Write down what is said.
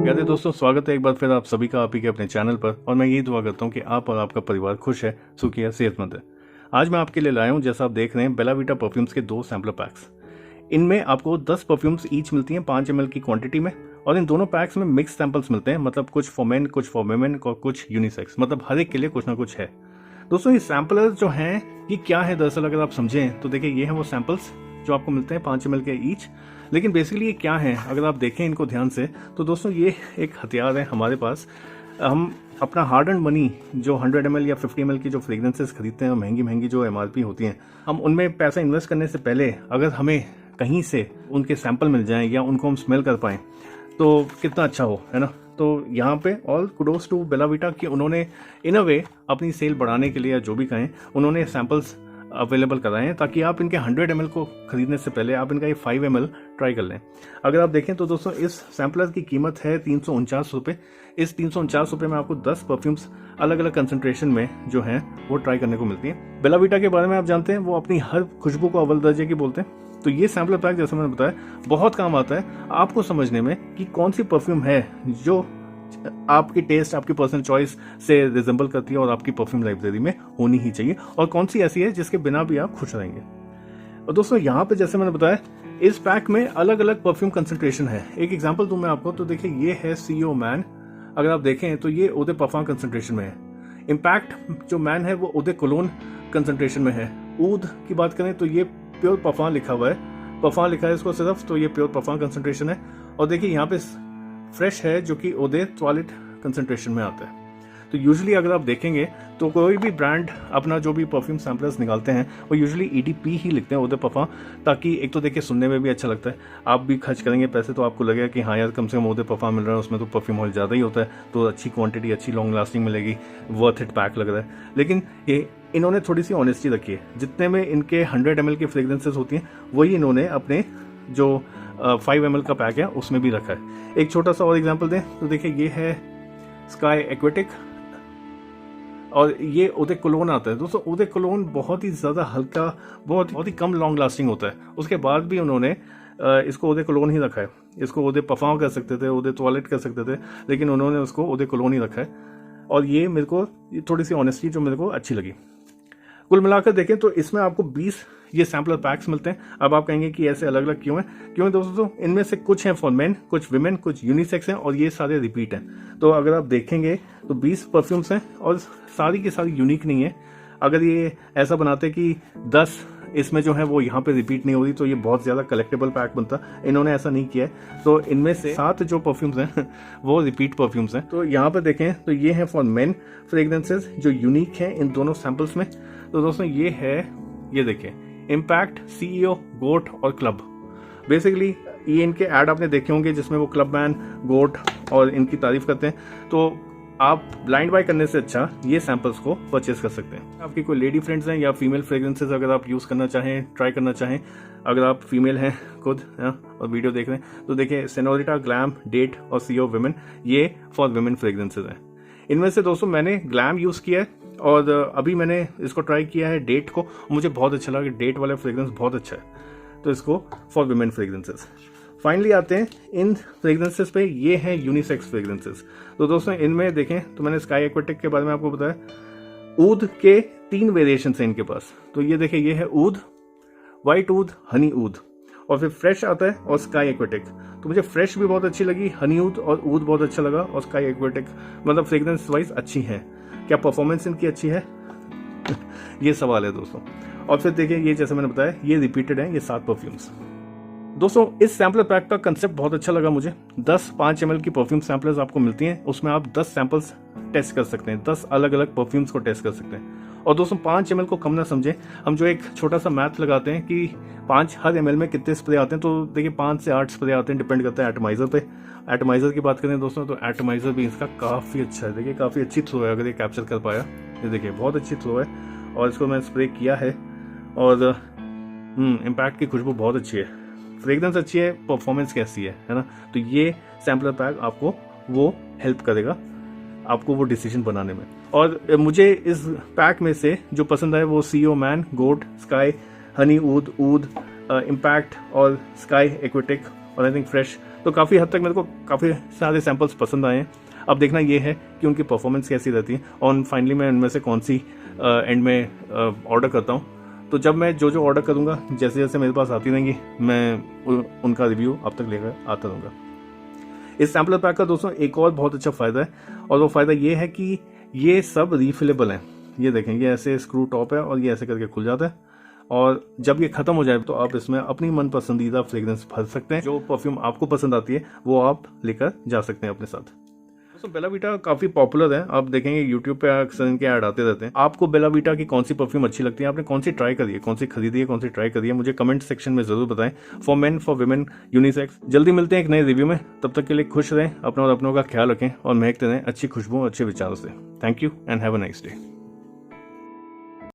कहते दोस्तों, स्वागत है एक बार फिर आप सभी का आप ही के अपने चैनल पर। और मैं यही दुआ करता हूँ कि आप और आपका परिवार खुश है, सुखी है, सेहतमंद है। आज मैं आपके लिए लाया हूँ, जैसा आप देख रहे हैं, बेला वीटा परफ्यूम्स के 2 सैम्पलर पैक्स। इनमें आपको 10 परफ्यूम्स ईच मिलती हैं 5 ml की क्वांटिटी में। और इन दोनों पैक्स में मिक्स सैंपल्स मिलते हैं, मतलब कुछ फॉर मेन, कुछ फॉर वुमेन और कुछ यूनिसेक्स, मतलब हर एक के लिए कुछ ना कुछ है। दोस्तों, ये सैम्पलर जो हैं ये क्या है दरअसल, अगर आप समझें तो देखिए, ये हैं वो सैंपल्स जो आपको मिलते हैं 5 ml के ईच। लेकिन बेसिकली ये क्या है, अगर आप देखें इनको ध्यान से, तो दोस्तों ये एक हथियार है हमारे पास। हम अपना हार्ड एंड मनी जो 100 ml या 50 ml की जो फ्रेगरेंसेस खरीदते हैं, महंगी महंगी जो MRP होती हैं, हम उनमें पैसा इन्वेस्ट करने से पहले अगर हमें कहीं से उनके सैंपल मिल जाएं या उनको हम स्मेल कर पाएँ तो कितना अच्छा हो, है ना। तो यहाँ पे all kudos to Bella Vita कि उन्होंने इन अ वे अपनी सेल बढ़ाने के लिए, या जो भी कहें, उन्होंने सैंपल्स अवेलेबल कराए हैं ताकि आप इनके 100 ml को खरीदने से पहले आप इनका ये 5 ml ट्राई कर लें। अगर आप देखें तो दोस्तों, इस सैम्पलर की कीमत है 349 रुपये। इस 349 रुपये में आपको 10 परफ्यूम्स अलग अलग कंसंट्रेशन में जो हैं वो ट्राई करने को मिलती हैं। बेला वीटा के बारे में आप जानते हैं, वो अपनी हर खुशबू को अव्वल दर्जे की बोलते हैं। तो ये सैम्पलर पैक, जैसे मैंने बताया, बहुत काम आता है आपको समझने में कि कौन सी परफ्यूम है जो आपकी टेस्ट, आपकी पर्सनल चॉइस से रिजेंबल करती है और आपकी परफ्यूम लाइब्रेरी में होनी ही चाहिए, और कौन सी ऐसी है जिसके बिना भी आप खुश रहेंगे। और दोस्तों, यहाँ पे जैसे मैंने बताया, इस पैक में अलग अलग परफ्यूम कंसंट्रेशन है। एक एग्जांपल दूं मैं आपको, तो देखिए ये है CEO मैन। अगर आप देखें तो ये ओदे परफ्यूम कंसंट्रेशन में है। इम्पैक्ट जो मैन है वो ओदे कोलोन कंसंट्रेशन में है। ऊद की बात करें तो ये प्योर परफ्यूम लिखा हुआ है, परफ्यूम लिखा है इसको सिर्फ, तो ये प्योर परफ्यूम कंसंट्रेशन है। और देखिए यहाँ पे फ्रेश है जो कि ओदे टॉयलेट कंसंट्रेशन में आता है। तो यूजुअली अगर आप देखेंगे तो कोई भी ब्रांड अपना जो भी परफ्यूम सैम्पलर्स निकालते हैं वो यूजुअली EDP ही लिखते हैं, ओदे परफ्यूम, ताकि एक तो देखिए सुनने में भी अच्छा लगता है। आप भी खर्च करेंगे पैसे तो आपको लगेगा कि हाँ यार, कम से कम ओदे परफ्यूम मिल रहा है, उसमें तो परफ्यूम ऑयल ज़्यादा ही होता है, तो अच्छी क्वांटिटी, अच्छी लॉन्ग लास्टिंग मिलेगी, वर्थ इट पैक लग रहा है। लेकिन ये इन्होंने थोड़ी सी ऑनेस्टी रखी है। जितने में इनके 100 ml की फ्रेगरेंसेस होती हैं वही इन्होंने अपने जो 5 ml का पैक है उसमें भी रखा है। एक छोटा सा और एग्जांपल दें तो देखिए, ये है स्काई एक्वेटिक और ये ओदे कोलोन आता है। दोस्तों, ओदे कोलोन बहुत ही ज़्यादा हल्का, बहुत ही कम लॉन्ग लास्टिंग होता है। उसके बाद भी उन्होंने इसको ओदे कोलोन ही रखा है। इसको ओदे परफ्यूम कर सकते थे, ओदे टॉयलेट कर सकते थे, लेकिन उन्होंने उसको ओदे कोलोन ही रखा है। और ये मेरे को थोड़ी सी ऑनेस्टी जो मेरे को अच्छी लगी। कुल मिलाकर देखें तो इसमें आपको 20 ये सैम्पलर पैक्स मिलते हैं। अब आप कहेंगे कि ऐसे अलग अलग क्यों हैं? क्यों दोस्तों, इनमें से कुछ हैं फॉर मेन, कुछ विमेन, कुछ यूनिसेक्स हैं, और ये सारे रिपीट हैं। तो अगर आप देखेंगे तो 20 परफ्यूम्स हैं और सारी की सारी यूनिक नहीं है। अगर ये ऐसा बनाते कि 10 इसमें जो है वो यहाँ पे रिपीट नहीं हो रही तो ये बहुत ज़्यादा कलेक्टेबल पैक बनता। इन्होंने ऐसा नहीं किया है। तो इनमें से 7 जो परफ्यूम्स हैं वो रिपीट परफ्यूम्स हैं। तो यहाँ पे देखें तो ये हैं फॉर मेन फ्रेगरेंसेज जो यूनिक हैं इन दोनों सैम्पल्स में। तो दोस्तों, ये है, ये देखें, इम्पैक्ट, CEO, गोट और क्लब। बेसिकली ये इनके ऐड आपने देखे होंगे जिसमें वो क्लब मैन, गोट और इनकी तारीफ करते हैं। तो आप ब्लाइंड बाय करने से अच्छा ये सैंपल्स को परचेस कर सकते हैं। आपकी कोई लेडी फ्रेंड्स हैं या फीमेल फ्रेग्रेंसेस अगर आप यूज़ करना चाहें, ट्राई करना चाहें, अगर आप फीमेल हैं खुद और वीडियो देख रहे हैं, तो देखिए, सेनोरिटा, ग्लैम, डेट और CEO वुमेन, ये फॉर वुमेन फ्रेग्रेंसेज हैं। इनमें से दोस्तों मैंने ग्लैम यूज़ किया है और अभी मैंने इसको ट्राई किया है डेट को। मुझे बहुत अच्छा लगा, डेट वाला फ्रेग्रेंस बहुत अच्छा है, तो इसको फॉर वुमेन फ्रेग्रेंसेस। फाइनली आते हैं इन फ्रेग्रेंसेस पे, ये हैं यूनिसेक्स फ्रेग्रेंसेस। तो दोस्तों, इनमें देखें तो मैंने स्काई एक्वेटिक के बारे में आपको बताया। ऊद के 3 वेरिएशन हैं इनके पास। तो ये देखिए, ये है ऊद, वाइट ऊद, हनी ऊद, और फिर फ्रेश आता है और स्काई एक्वेटिक। तो मुझे फ्रेश भी बहुत अच्छी लगी, हनी ऊद और ऊद बहुत अच्छा लगा, और स्काई एक्वेटिक मतलब फ्रेग्रेंस वाइज अच्छी है। क्या परफॉर्मेंस इनकी अच्छी है? ये सवाल है दोस्तों। और फिर देखिए, ये जैसे मैंने बताया, ये रिपीटेड है, ये 7 परफ्यूम्स। दोस्तों, इस सैम्पलर पैक का कंसेप्ट बहुत अच्छा लगा मुझे। 10 5 ml की परफ्यूम सैम्पलर्स आपको मिलती हैं, उसमें आप 10 सैंपल्स टेस्ट कर सकते हैं, 10 अलग अलग परफ्यूम्स को टेस्ट कर सकते हैं। और दोस्तों, 5 ml को कम ना समझें। हम जो एक छोटा सा मैथ लगाते हैं कि 5 हर ml में कितने स्प्रे आते हैं, तो देखिए 5 से 8 स्प्रे आते हैं, डिपेंड करता है एटमाइजर पे। एटमाइजर की बात करें दोस्तों, तो एटमाइजर भी इसका काफ़ी अच्छा है। देखिए, काफ़ी अच्छी थ्रो है, अगर ये कैप्चर कर पाया। ये देखिए, बहुत अच्छी थ्रो है और इसको मैंने स्प्रे किया है। और इम्पैक्ट की खुशबू बहुत अच्छी है, फ्रेग्रेंस अच्छी है, परफॉर्मेंस कैसी है ना। तो ये सैम्पलर पैक आपको वो हेल्प करेगा, आपको वो डिसीजन बनाने में। और मुझे इस पैक में से जो पसंद आए वो CEO मैन, गोट, स्काई, हनी ऊद, इम्पैक्ट और स्काई एक्वेटिक और आई थिंक फ्रेश। तो काफ़ी हद तक मेरे को काफ़ी सारे सैम्पल्स पसंद आए हैं। अब देखना ये है कि उनकी परफॉर्मेंस कैसी रहती है और फाइनली मैं इनमें से कौन सी एंड में ऑर्डर करता हूँ। तो जब मैं जो ऑर्डर करूँगा, जैसे जैसे मेरे पास आती रहेंगी, मैं उनका रिव्यू अब तक लेकर आता रहूँगा। इस सैम्पलर पैक का दोस्तों एक और बहुत अच्छा फ़ायदा है, और वो फ़ायदा ये है कि ये सब रिफिलेबल हैं। ये देखें, ये ऐसे स्क्रू टॉप है और ये ऐसे करके खुल जाता है, और जब ये ख़त्म हो जाए तो आप इसमें अपनी मन पसंदीदा फ्रेग्रेंस भर सकते हैं। जो परफ्यूम आपको पसंद आती है वो आप लेकर जा सकते हैं अपने साथ। दोस्तों बेला वीटा काफ़ी पॉपुलर है, आप देखेंगे यूट्यूब पे अक्सर इनके ऐड आते रहते हैं। आपको बेला वीटा की कौन सी परफ्यूम अच्छी लगती है, आपने कौन सी ट्राई करी है, कौन सी खरीदी है, कौन सी ट्राई करी है, मुझे कमेंट सेक्शन में जरूर बताएं। For main, for women, unisex. जल्दी मिलते हैं एक नए रिव्यू में, तब तक के लिए खुश रहें, अपना और अपनों का ख्याल रखें और महकते रहें अच्छी खुशबू और अच्छे विचारों से। Thank you and have a nice day.